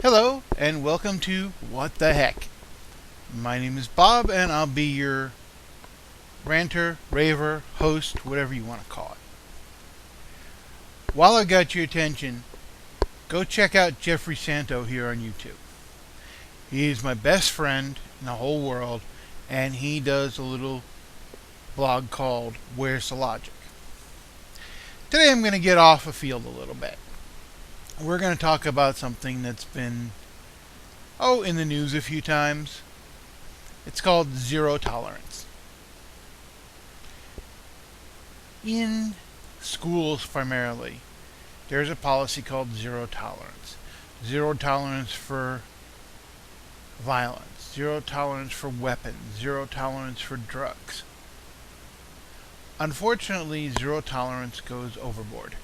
Hello, and welcome to What the Heck. My name is Bob, and I'll be your ranter, raver, host, whatever you want to call it. While I got your attention, go check out Jeffrey Santo here on YouTube. He is my best friend in the whole world, and he does a little blog called Where's the Logic? Today I'm going to get off the field a little bit. We're going to talk about something that's been, in the news a few times. It's called zero tolerance. In schools primarily, there's a policy called zero tolerance. Zero tolerance for violence, zero tolerance for weapons, zero tolerance for drugs. Unfortunately, zero tolerance goes overboard.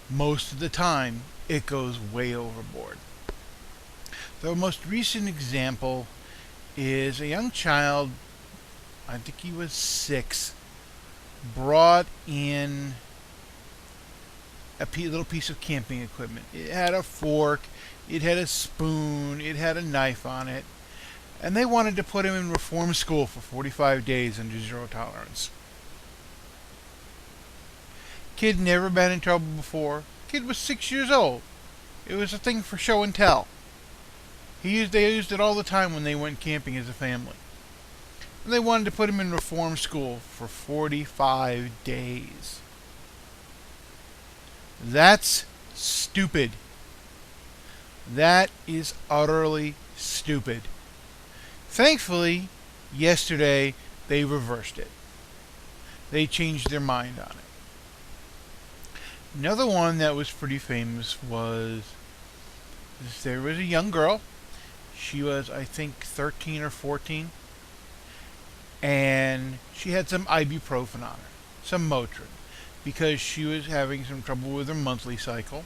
Most of the time, it goes way overboard. The most recent example is a young child, I think he was 6, brought in a little piece of camping equipment. It had a fork, it had a spoon, it had a knife on it, and they wanted to put him in reform school for 45 days under zero tolerance. Kid never been in trouble before. Kid was 6 years old. It was a thing for show and tell. They used it all the time when they went camping as a family. And they wanted to put him in reform school for 45 days. That's stupid. That is utterly stupid. Thankfully, yesterday they reversed it. They changed their mind on it. Another one that was pretty famous was there was a young girl. She was, I think, 13 or 14. And she had some ibuprofen on her, some Motrin, because she was having some trouble with her monthly cycle.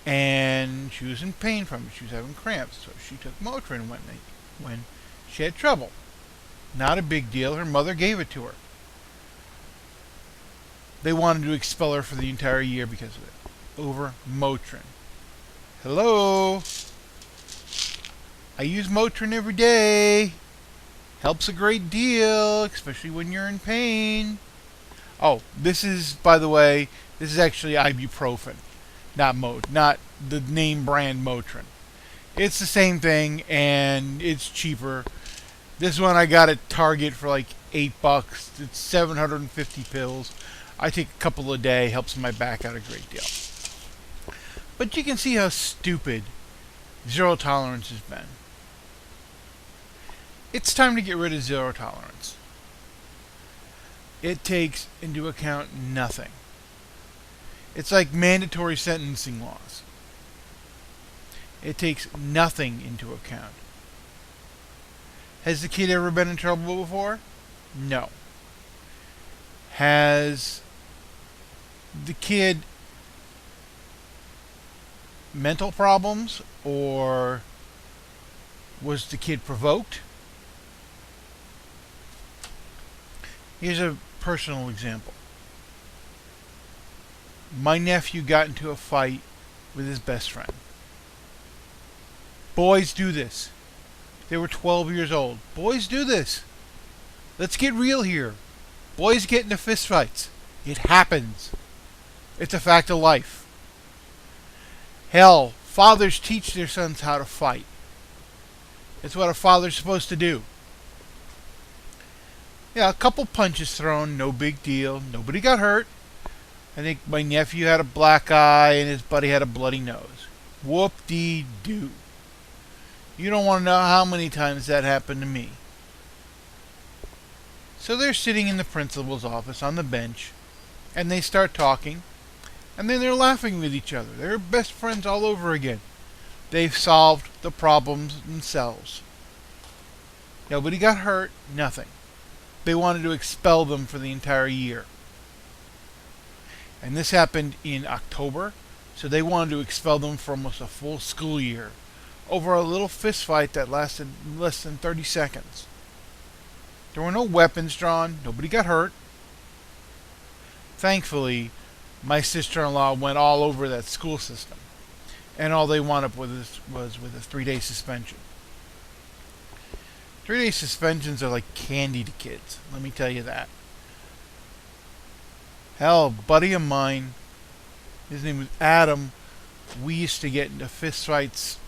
And she was in pain from it. She was having cramps. So she took Motrin when she had trouble. Not a big deal. Her mother gave it to her. They wanted to expel her for the entire year because of it. Over Motrin. Hello? I use Motrin every day. Helps a great deal, especially when you're in pain. Oh, this is, by the way, this is actually ibuprofen. Not the name brand Motrin. It's the same thing, and it's cheaper. This one I got at Target for like $8. It's 750 pills. I take a couple a day, helps my back out a great deal. But you can see how stupid zero tolerance has been. It's time to get rid of zero tolerance. It takes into account nothing. It's like mandatory sentencing laws. It takes nothing into account. Has the kid ever been in trouble before? No. Has the kid mental problems, or was the kid provoked? Here's a personal example. My nephew got into a fight with his best friend. Boys do this. They were 12 years old. Boys do this. Let's get real here. Boys get into fistfights. It happens. It's a fact of life. Hell, fathers teach their sons how to fight. It's what a father's supposed to do. Yeah, a couple punches thrown, no big deal. Nobody got hurt. I think my nephew had a black eye and his buddy had a bloody nose. Whoop-dee-doo. You don't want to know how many times that happened to me. So they're sitting in the principal's office on the bench, and they start talking, and then they're laughing with each other. They're best friends all over again. They've solved the problems themselves. Nobody got hurt, nothing. They wanted to expel them for the entire year. And this happened in October, so they wanted to expel them for almost a full school year over a little fist fight that lasted less than 30 seconds. There were no weapons drawn. Nobody got hurt. Thankfully, my sister-in-law went all over that school system. and all they wound up with was with a 3-day suspension. 3-day suspensions are like candy to kids, let me tell you that. Hell, a buddy of mine, his name was Adam, we used to get into fist fights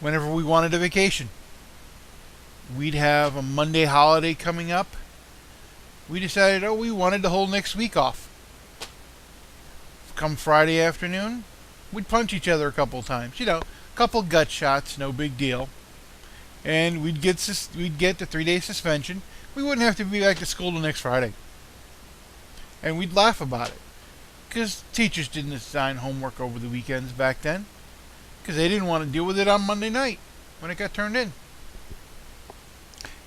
whenever we wanted a vacation. We'd have a Monday holiday coming up. We decided, we wanted the whole next week off. Come Friday afternoon, we'd punch each other a couple times. A couple gut shots, no big deal. And we'd get the 3-day suspension. We wouldn't have to be back to school till next Friday. And we'd laugh about it. Because teachers didn't assign homework over the weekends back then. Because they didn't want to deal with it on Monday night when it got turned in.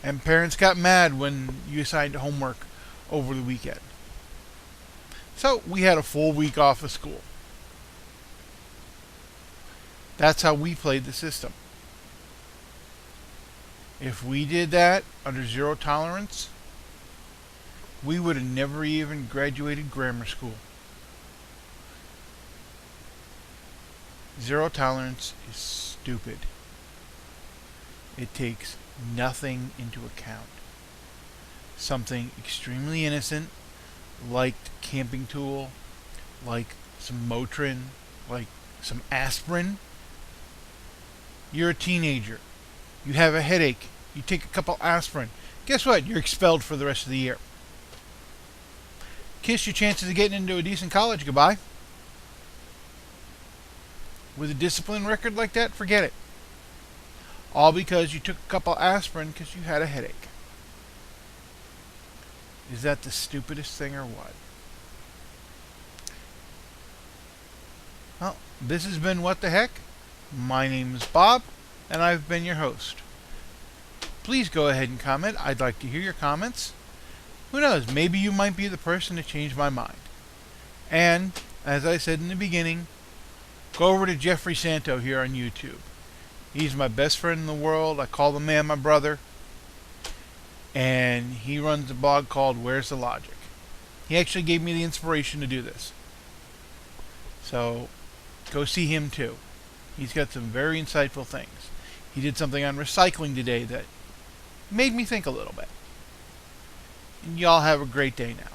And parents got mad when you assigned homework over the weekend. So we had a full week off of school. That's how we played the system. If we did that under zero tolerance, we would have never even graduated grammar school. Zero tolerance is stupid. It takes nothing into account. Something extremely innocent, like camping tool, like some Motrin, like some aspirin. You're a teenager. You have a headache. You take a couple aspirin. Guess what? You're expelled for the rest of the year. Kiss your chances of getting into a decent college goodbye. With a discipline record like that, forget it. All because you took a couple aspirin because you had a headache. Is that the stupidest thing or what? Well, this has been What the Heck. My name is Bob, and I've been your host. Please go ahead and comment. I'd like to hear your comments. Who knows, maybe you might be the person to change my mind. And, as I said in the beginning, go over to Jeffrey Santo here on YouTube. He's my best friend in the world. I call the man my brother. And he runs a blog called Where's the Logic? He actually gave me the inspiration to do this. So, go see him too. He's got some very insightful things. He did something on recycling today that made me think a little bit. And y'all have a great day now.